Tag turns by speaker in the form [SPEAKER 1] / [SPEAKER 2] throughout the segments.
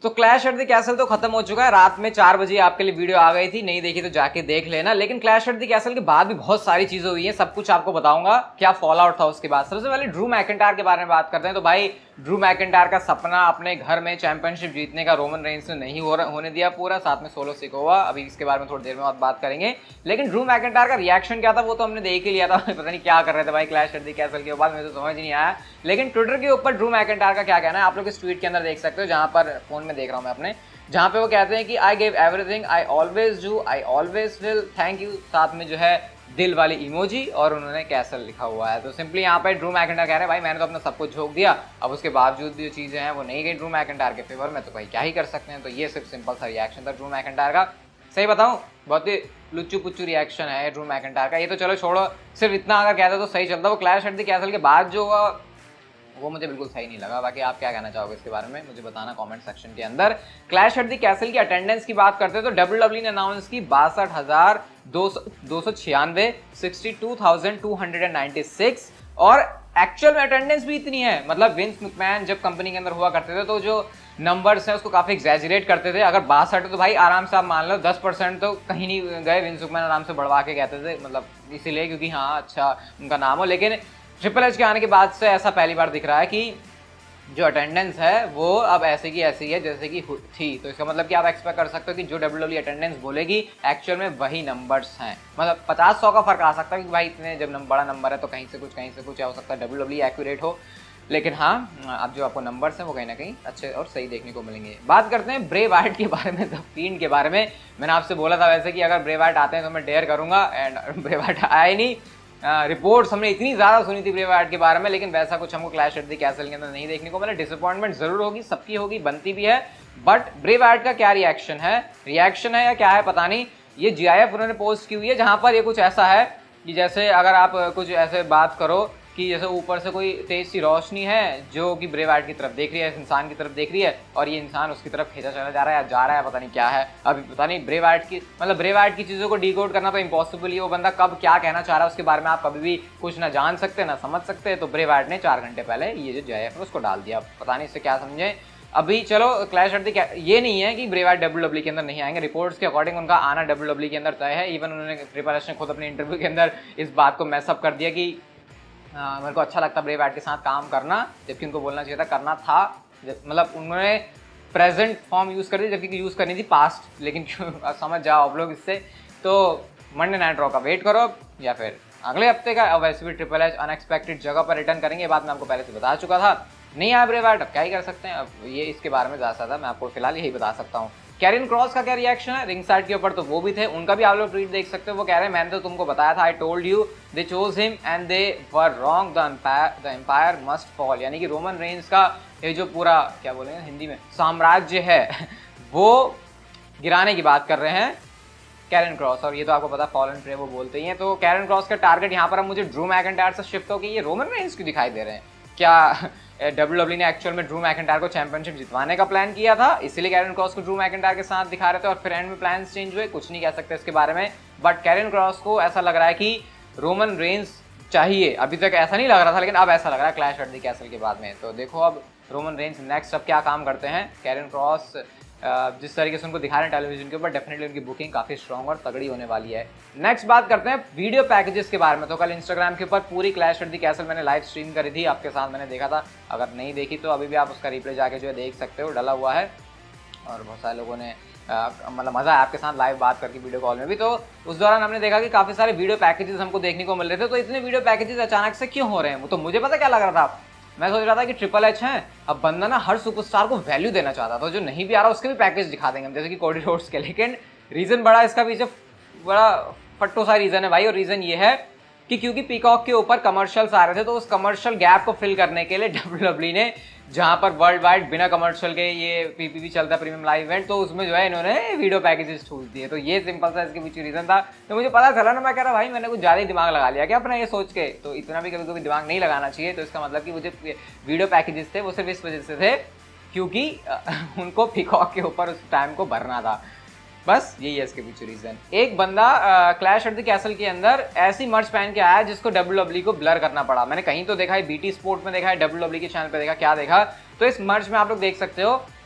[SPEAKER 1] तो clash at the castle तो खत्म हो चुका है, रात में 4 बजे आपके लिए वीडियो आ गई थी, नहीं देखी तो जाके देख लेना। लेकिन क्लैश एट द कैसल के बाद भी बहुत सारी चीजें हुई हैं, सब कुछ आपको बताऊंगा क्या फॉल आउट था उसके बाद। सबसे पहले ड्रू मैकिंटायर के बारे में बात करते हैं। तो भाई ड्रू मैकिंटायर का सपना अपने घर में चैंपियनशिप जीतने का रोमन रेंस ने नहीं होने दिया पूरा, साथ में सोलो सिकोवा, अभी इसके बारे में थोड़ी देर में बात करेंगे। लेकिन ड्रू मैकिंटायर का रिएक्शन क्या था वो तो हमने देख ही लिया था पता नहीं क्या कर रहे थे भाई क्लैश एट द कैसल के बाद, मुझे तो समझ नहीं आया। लेकिन ट्विटर के ऊपर ड्रू मैकिंटायर का क्या कहना है आप लोग इस ट्वीट के अंदर देख सकते हो, जहां पर फोन में देख रहा हूं मैं अपने, जहां पे वो कहते हैं कि I give everything, I always do, I always will, thank you, साथ में जो है दिल वाली इमोजी और उन्होंने कैसल लिखा हुआ है। तो सिंपली यहाँ पे ड्रू मैकिंटायर कह रहे हैं भाई मैंने तो अपना सब कुछ झोंक दिया, अब उसके बावजूद भी जो चीजें हैं वो नहीं गई ड्रू मैकिंटायर के फेवर में, तो भाई क्या ही कर सकते हैं। तो ये सिर्फ सिंपल सा रिएक्शन था ड्रू मैकिंटायर का। सही बताऊं बहुत ही लुच्चू पुच्चू रिएक्शन है ड्रू मैकिंटायर का। ये तो चलो छोड़ो, सिर्फ इतना अगर कहते तो सही चलता। वो क्लैश एट द कैसल के बाद जो हुआ वो मुझे बिल्कुल सही नहीं लगा। बाकी आप क्या कहना चाहोगे इसके बारे में मुझे बताना कमेंट सेक्शन के अंदर। क्लैश एट द कैसल की अटेंडेंस की बात करते हैं तो डब्ल्यूडब्ल्यूई ने अनाउंस की 62,296, 62,296, और एक्चुअल में अटेंडेंस भी इतनी है। मतलब विंस मैकमैन जब कंपनी के अंदर हुआ करते थे तो जो नंबर्स हैं उसको काफी एग्जैजरेट करते थे। अगर 62 है तो भाई आराम से आप मान लो 10% तो कहीं नहीं गए, विंस मैकमैन आराम से बढ़वा के कहते थे, मतलब इसीलिए क्योंकि हाँ अच्छा उनका नाम हो। लेकिन ट्रिपल एच के आने के बाद से ऐसा पहली बार दिख रहा है कि जो अटेंडेंस है वो अब ऐसे की ऐसी है जैसे कि थी। तो इसका मतलब कि आप एक्सपेक्ट कर सकते हो कि जो डब्ल्यूडब्ल्यूई अटेंडेंस बोलेगी एक्चुअल में वही नंबर्स हैं। मतलब 50-100 का फर्क आ सकता है कि भाई इतने जब बड़ा नंबर है तो कहीं से कुछ हो सकता है डब्ल्यूडब्ल्यूई एक्यूरेट हो। लेकिन हाँ अब जो आपको नंबर्स हैं वो कहीं ना कहीं अच्छे और सही देखने को मिलेंगे। बात करते हैं ब्रे वाइट के बारे में, द फील्ड के बारे में। मैंने आपसे बोला था वैसे कि अगर ब्रे वाइट आते हैं तो मैं डेयर करूंगा, एंड ब्रे वाइट आया ही नहीं। रिपोर्ट्स हमने इतनी ज्यादा सुनी थी ब्रे वाइट के बारे में, लेकिन वैसा कुछ हमको क्लैश एट द कैसल के अंदर नहीं देखने को मिला। डिसअपॉइंटमेंट जरूर होगी, सबकी होगी, बनती भी है। बट ब्रे वाइट का क्या रिएक्शन है या क्या है पता नहीं। ये जीआईएफ उन्होंने पोस्ट की हुई है जहां पर ये कुछ ऐसा है कि जैसे अगर आप कुछ ऐसे बात करो कि जैसे ऊपर से कोई तेज सी रोशनी है जो कि ब्रे वाइट की तरफ देख रही है, इस इंसान की तरफ देख रही है, और ये इंसान उसकी तरफ खींचा चला जा रहा है पता नहीं क्या है। अभी पता नहीं ब्रे वाइट की मतलब ब्रे वाइट की चीज़ों को डिकोड करना तो इम्पॉसिबल ही। वो बंदा कब क्या कहना चाह रहा है उसके बारे में आप कभी भी कुछ ना जान सकते ना समझ सकते। तो ब्रे वाइट ने 4 घंटे पहले ये जो जीआईएफ है उसको डाल दिया, पता नहीं इससे क्या समझे। अभी चलो क्लैश एट द ये नहीं है कि ब्रे वाइट डब्ल्यूडब्ल्यूई के अंदर नहीं आएंगे, रिपोर्ट्स के अकॉर्डिंग उनका आना डब्ल्यूडब्ल्यूई के अंदर तय है। इवन उन्होंने ट्रिपल एच ने खुद अपने इंटरव्यू के अंदर इस बात को मैसअप कर दिया कि मेरे को अच्छा लगता ब्रे वाइट के साथ काम करना, जबकि उनको बोलना चाहिए था करना था। मतलब उन्होंने प्रेजेंट फॉर्म यूज कर दी जबकि यूज करनी थी पास्ट। लेकिन समझ जाओ आप लोग इससे। तो मंडे नाइट रॉ का वेट करो या फिर अगले हफ्ते का। अब वैसे भी ट्रिपल एच अनएक्सपेक्टेड जगह पर रिटर्न करेंगे, ये बात मैं आपको पहले से बता चुका था। नहीं आया ब्रे वाइट, अब क्या ही कर सकते हैं। अब ये इसके बारे में ज़्यादा था, मैं आपको फिलहाल यही बता सकता हूँ। कैरियन क्रॉस का क्या रिएक्शन है रिंग साइड के ऊपर, तो वो भी थे, उनका भी आप लोग ट्वीट देख सकते हो। वो कह रहे हैं मैंने तो तुमको बताया था, I told you they chose him and they were wrong, the empire must fall. यानी कि रोमन रेंस का ये जो पूरा क्या बोलेंगे हिंदी में साम्राज्य है वो गिराने की बात कर रहे हैं कैरियन क्रॉस। और ये तो आपको पता फॉलन प्रे वो बोलते ही हैं। तो कैरियन क्रॉस का टारगेट यहाँ पर अब मुझे ड्रू मैकिंटायर से शिफ्ट होकर ये रोमन रेंस क्यों दिखाई दे रहे हैं। क्या डब्ल्यूडब्ल्यूई ने एक्चुअल में ड्रू मैकिंटायर को चैंपियनशिप जितवाने का प्लान किया था, इसीलिए कैरियन क्रॉस को ड्रू मैकिंटायर के साथ दिखा रहे थे और फिर एंड में प्लान्स चेंज हुए। कुछ नहीं कह सकते इसके बारे में। बट कैरियन क्रॉस को ऐसा लग रहा है कि रोमन रेंस चाहिए। अभी तक ऐसा नहीं लग रहा था लेकिन अब ऐसा लग रहा है क्लैश एट द कैसल के बाद में। तो देखो अब रोमन रेंस नेक्स्ट अब क्या काम करते हैं। कैरियन क्रॉस जिस तरीके से उनको दिखा रहे हैं टेलीविजन के ऊपर, डेफिनेटली उनकी बुकिंग काफी स्ट्रॉन्ग और तगड़ी होने वाली है। नेक्स्ट बात करते हैं वीडियो पैकेजेस के बारे में। तो कल इंस्टाग्राम के ऊपर पूरी क्लैश एट द कैसल मैंने लाइव स्ट्रीम करी थी, आपके साथ मैंने देखा था। अगर नहीं देखी तो अभी भी आप उसका रिप्ले जाके जो है देख सकते हो, डला हुआ है। और बहुत सारे लोगों ने मतलब मजा आया आपके साथ लाइव बात करके वीडियो कॉल में भी। तो उस दौरान हमने देखा कि काफी सारे वीडियो पैकेजेस हमको देखने को मिल रहे थे। तो इतने वीडियो पैकेजेस अचानक से क्यों हो रहे हैं, वो तो मुझे पता क्या लग रहा था। मैं सोच रहा था कि ट्रिपल एच है, अब बंदा ना हर सुपरस्टार को वैल्यू देना चाहता था, जो नहीं भी आ रहा उसके भी पैकेज दिखा देंगे हम, जैसे कि कोडी रोड्स के। लेकिन रीजन बड़ा इसका पीछे बड़ा फट्टो सा रीजन है भाई। और रीजन ये है कि क्योंकि पीकॉक के ऊपर कमर्शियल्स आ रहे थे, तो उस कमर्शियल गैप को फिल करने के लिए डब्ल्यूडब्ल्यूई ने जहां पर वर्ल्ड वाइड बिना कमर्शियल के ये पीपीवी चलता है प्रीमियम लाइव इवेंट, तो उसमें जो है इन्होंने वीडियो पैकेजेस ठूस दिए। तो ये सिंपल सा इसके पीछे रीजन था। तो मुझे पता चला ना, मैं कह रहा भाई मैंने कुछ ज्यादा ही दिमाग लगा लिया क्या अपना ये सोच के। तो इतना भी कभी कभी दिमाग नहीं लगाना चाहिए। तो इसका मतलब कि मुझे वीडियो पैकेजेस थे वो सिर्फ इस वजह से थे क्योंकि उनको पीकॉक के ऊपर उस टाइम को भरना था, बस यही है इसके पीछे रीजन। एक बंदा क्लैश एट द कैसल के अंदर ऐसी मर्च पहन के आया जिसको डब्ल्यूडब्ल्यूई को ब्लर करना पड़ा। मैंने कहीं तो देखा है, बीटी स्पोर्ट में देखा है, डब्ल्यूडब्ल्यूई के चैनल पे देखा, क्या देखा। तो इस मर्च में आप लोग देख सकते हो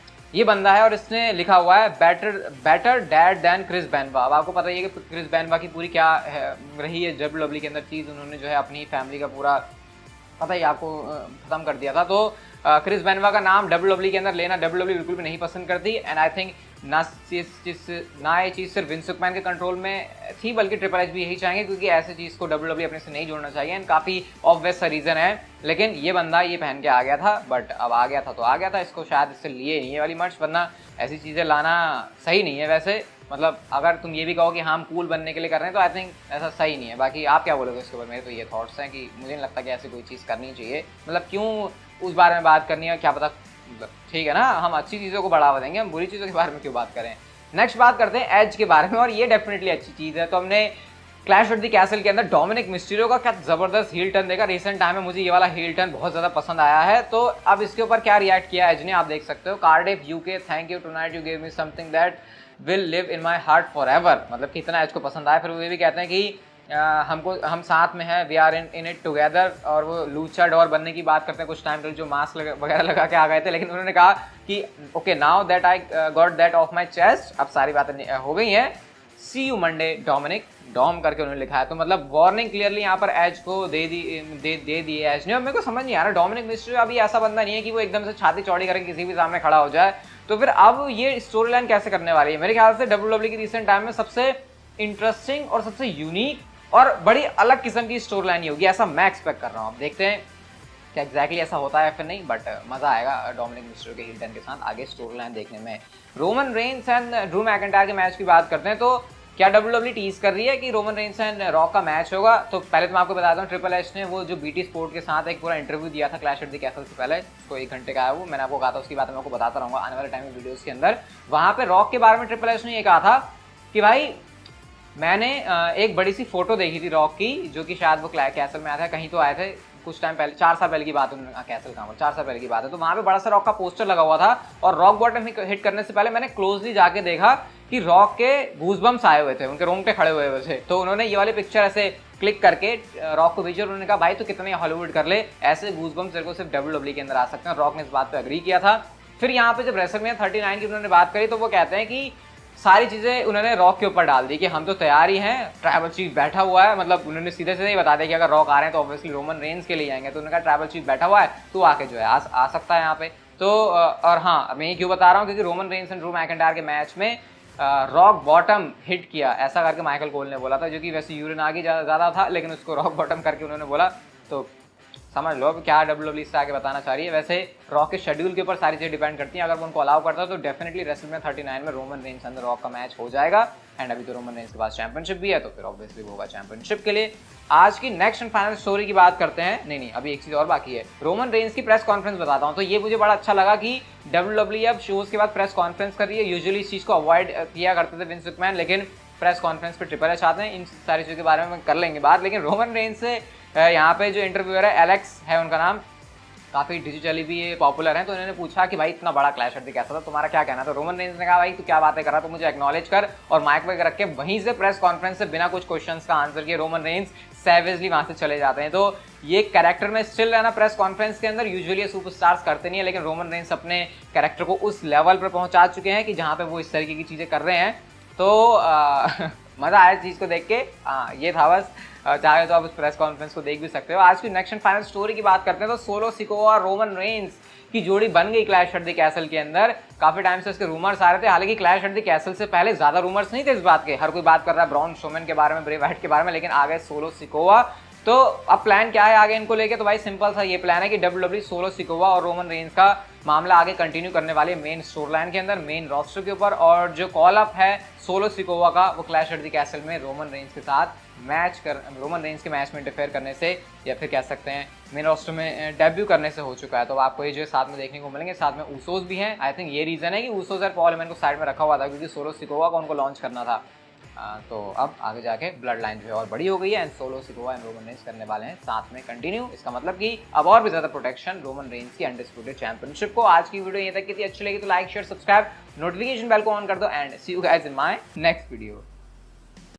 [SPEAKER 1] ये बंदा है और इसने लिखा हुआ है बेटर डैड देन क्रिस बेनवा। अब आपको पता ही है कि क्रिस बेनवा की पूरी क्या रही है WWE के अंदर चीज़, उन्होंने जो है अपनी फैमिली का पूरा पता ही आपको खत्म कर दिया था। तो क्रिस बेनवा का नाम WWE के अंदर लेना WWE बिल्कुल भी नहीं पसंद करती, एंड आई थिंक ना ये चीज़ सिर्फ विंस मैकमैन के कंट्रोल में थी, बल्कि ट्रिपल एच भी यही चाहेंगे, क्योंकि ऐसे चीज़ को WWE अपने से नहीं जोड़ना चाहिए, एंड काफ़ी ऑब्वियस सा रीज़न है। लेकिन ये बंदा ये पहन के आ गया था, बट अब आ गया था तो आ गया था, इसको शायद इससे लिए नहीं है वाली मर्च, वरना ऐसी चीज़ें लाना सही नहीं है। वैसे मतलब अगर तुम ये भी कहो कि हम कूल बनने के लिए कर रहे हैं तो आई थिंक ऐसा सही नहीं है। बाकी आप क्या बोलोगे इसके ऊपर? मेरे तो ये थॉट्स हैं कि मुझे नहीं लगता कि ऐसी कोई चीज़ करनी चाहिए, मतलब क्यों उस बारे में बात करनी है, क्या पता, ठीक है ना, हम अच्छी चीज़ों को बढ़ावा देंगे, हम बुरी चीज़ों के बारे में क्यों बात करें। नेक्स्ट बात करते हैं एज के बारे में, और ये डेफिनेटली अच्छी चीज़ है। तो हमने क्लैश एट द कैसल के अंदर डोमिनिक मिस्टीरियो का क्या ज़बरदस्त हील टर्न देखा रिसेंट टाइम में, मुझे ये वाला हील टर्न बहुत ज़्यादा पसंद आया है। तो अब इसके ऊपर क्या रिएक्ट किया एज ने, आप देख सकते हो। Cardiff UK, thank you tonight, you give me something that will live in my heart for ever. मतलब कितना एज को पसंद आया। फिर वो ये भी कहते हैं कि हम साथ में हैं, we are in it together, और वो लूचा डॉर बनने की बात करते हैं कुछ टाइम पहले, जो मास्क वगैरह लगा के आ गए थे, लेकिन उन्होंने कहा कि okay now that I got that of my chest, अब सारी बातें हो गई हैं, सी यू मंडे डोमिनिक, डॉम करके उन्होंने लिखा है। तो मतलब वार्निंग क्लियरली यहाँ पर एज को दे दी एज ने। और मेरे को समझ नहीं आ रहा, डोमिनिक मिस्टीरियो अभी ऐसा बंदा नहीं है कि वो एकदम से छाती चौड़ी करके किसी भी सामने खड़ा हो जाए, तो फिर अब ये स्टोरी लाइन कैसे करने वाली है? मेरे ख्याल से WWE की रिसेंट टाइम में सबसे इंटरेस्टिंग और सबसे यूनिक और बड़ी अलग किस्म की स्टोरी लाइन ही होगी, ऐसा मैं एक्सपेक्ट कर रहा हूँ। अब देखते हैं क्या एग्जैक्टली ऐसा होता है फिर नहीं, बट मजा आएगा डोमिनिक मिस्टीरियो के हील टर्न के साथ आगे स्टोरी लाइन देखने में। Roman Reigns and Drew McIntyre के मैच की बात करते हैं, तो क्या WWE टीज कर रही है कि रोमन रेंस एंड रॉक का मैच होगा? तो पहले तो मैं आपको बताता हूँ, ट्रिपल एच ने वो जो BT स्पोर्ट के साथ एक पूरा इंटरव्यू दिया था क्लैश एट द कैसल से पहले, उसको 1 घंटे का है वो, मैंने आपको कहा था, उसकी बात मैं आपको बताता रहूँगा आने वाले टाइम में वीडियोस के अंदर। वहाँ पे रॉक के बारे में ट्रिपल एच ने ये कहा था कि भाई मैंने एक बड़ी सी फोटो देखी थी रॉक की, जो कि शायद वो कैसल में आया था, कहीं तो आए थे कुछ टाइम पहले, 4 साल पहले की बात है, कैसल का 4 साल पहले की बात है। तो वहाँ पे बड़ा सा रॉक का पोस्टर लगा हुआ था, और रॉक बॉटम हिट करने से पहले मैंने क्लोजली जाके देखा कि रॉक के गूज़बम्स आए हुए थे, उनके रोंगटे खड़े हुए थे। तो उन्होंने ये वाली पिक्चर ऐसे क्लिक करके रॉक को भेजी, और उन्होंने कहा भाई तो कितने हॉलीवुड कर ले, ऐसे गूज़बम्स तेरे को सिर्फ WWE के अंदर आ सकते हैं। रॉक ने इस बात पर एग्री किया था। फिर यहाँ पे जब रेसलमेनिया 39 की उन्होंने बात करी, तो वो कहते हैं कि सारी चीज़ें उन्होंने रॉक के ऊपर डाल दी कि हम तो तैयार ही हैं, ट्राइबल चीफ बैठा हुआ है, मतलब उन्होंने सीधे सीधे ही बता दिया कि अगर रॉक आ रहे हैं तो ऑब्वियसली रोमन रेंस के लिए आएंगे। तो उन्होंने कहा ट्राइबल चीफ बैठा हुआ है, तो आके जो है आ सकता है यहाँ पे। तो और हाँ, मैं ये क्यों बता रहा हूँ, क्योंकि Roman Reigns and Drew McIntyre के मैच में रॉक बॉटम हिट किया, ऐसा करके माइकल कोल ने बोला था, जो कि वैसे यूरिन आगे ज़्यादा था, लेकिन उसको रॉक बॉटम करके उन्होंने बोला। तो समझ लो क्या WWE इससे आगे बताना चाह रही है। वैसे रॉक के शेड्यूल के ऊपर सारी चीज़ें डिपेंड करती हैं, अगर वो उनको अलाउ करता है तो डेफिनेटली रेसलमेनिया 39 में रोमन रेंस एंड रॉक का मैच हो जाएगा। एंड अभी तो रोमन रेंस के पास चैंपियनशिप भी है, तो फिर ऑब्वियसली वो होगा चैंपियनशिप के लिए। आज की नेक्स्ट एंड फाइनल स्टोरी की बात करते हैं। नहीं अभी एक चीज़ और बाकी है, रोमन रेंस की प्रेस कॉन्फ्रेंस बताता हूँ। तो ये मुझे बड़ा अच्छा लगा कि WWE अब शोज के बाद प्रेस कॉन्फ्रेंस कर रही है। यूजुअली इस चीज़ को अवॉइड किया करते थे विंस मैकमैन, लेकिन प्रेस कॉन्फ्रेंस पे ट्रिपल एच आते हैं, इन सारी चीज़ों के बारे में कर लेंगे बात। लेकिन रोमन रेंस से यहाँ पे जो इंटरव्यूअर है, एलेक्स है उनका नाम, काफ़ी डिजिटली भी ये पॉपुलर हैं, तो उन्होंने पूछा कि भाई इतना बड़ा क्लैश एट द कैसल था, तुम्हारा क्या कहना? तो रोमन रेंस ने कहा भाई तू क्या बातें कर रहा, तो मुझे एक्नॉलेज कर, और माइक पे रख के वहीं से प्रेस कॉन्फ्रेंस से बिना कुछ क्वेश्चंस का आंसर किए रोमन रेंस सैवेजली वहाँ से चले जाते हैं। तो ये कैरेक्टर में स्टिल रहना प्रेस कॉन्फ्रेंस के अंदर यूजुअली सुपरस्टार्स करते नहीं है, लेकिन रोमन रेंस अपने कैरेक्टर को उस लेवल पर पहुँचा चुके हैं कि जहाँ पर वो इस तरीके की चीज़ें कर रहे हैं। तो मज़ा आया इस चीज़ को देख के। ये था बस, चाहे तो आप उस प्रेस कॉन्फ्रेंस को देख भी सकते हो। आज की नेक्स्ट एंड फाइनल स्टोरी की बात करते हैं, तो सोलो सिकोआ रोमन रेंस की जोड़ी बन गई क्लैश एट द कैसल के अंदर। काफ़ी टाइम से इसके रूमर्स आ रहे थे, हालांकि क्लैश एट द कैसल से पहले ज़्यादा रूमर्स नहीं थे इस बात के, हर कोई बात कर रहा है ब्रॉन स्ट्रोमैन के बारे में, ब्रे वाइट के बारे में, लेकिन आ गए सोलो सिकोआ। तो अब प्लान क्या है आगे इनको लेके? तो भाई सिंपल सा ये प्लान है कि WWE सोलो सिकोआ और रोमन रेंस का मामला आगे कंटिन्यू करने वाले मेन स्टोरी लाइन के अंदर, मेन रोस्टर के ऊपर, और जो कॉल अप है सोलो सिकोआ का वो क्लैश एट द कैसल में रोमन रेंस के साथ रोमन रेंस के मैच में इंटरफेयर करने से, या फिर कह सकते हैं मेन रोस्टर में डेब्यू करने से हो चुका है। तो आपको ये जो साथ में देखने को मिलेंगे, साथ में ऊसोस भी हैं। आई थिंक ये रीज़न है कि ऊसोस और पॉल हेमन को साइड में रखा हुआ था, क्योंकि सोलो सिकोआ को उनको लॉन्च करना था। तो अब आगे जाके ब्लड लाइन जो है और बड़ी हो गई है, and solo Sikoa and Roman Reigns करने वाले हैं साथ में कंटिन्यू। इसका मतलब कि अब और भी ज़्यादा प्रोटेक्शन रोमन रेंस की अनडिस्प्यूटेड चैंपियनशिप को। आज की वीडियो ये तक कितनी अच्छी लगी तो like share subscribe, notification bell को ऑन कर दो, and see you guys in my next video.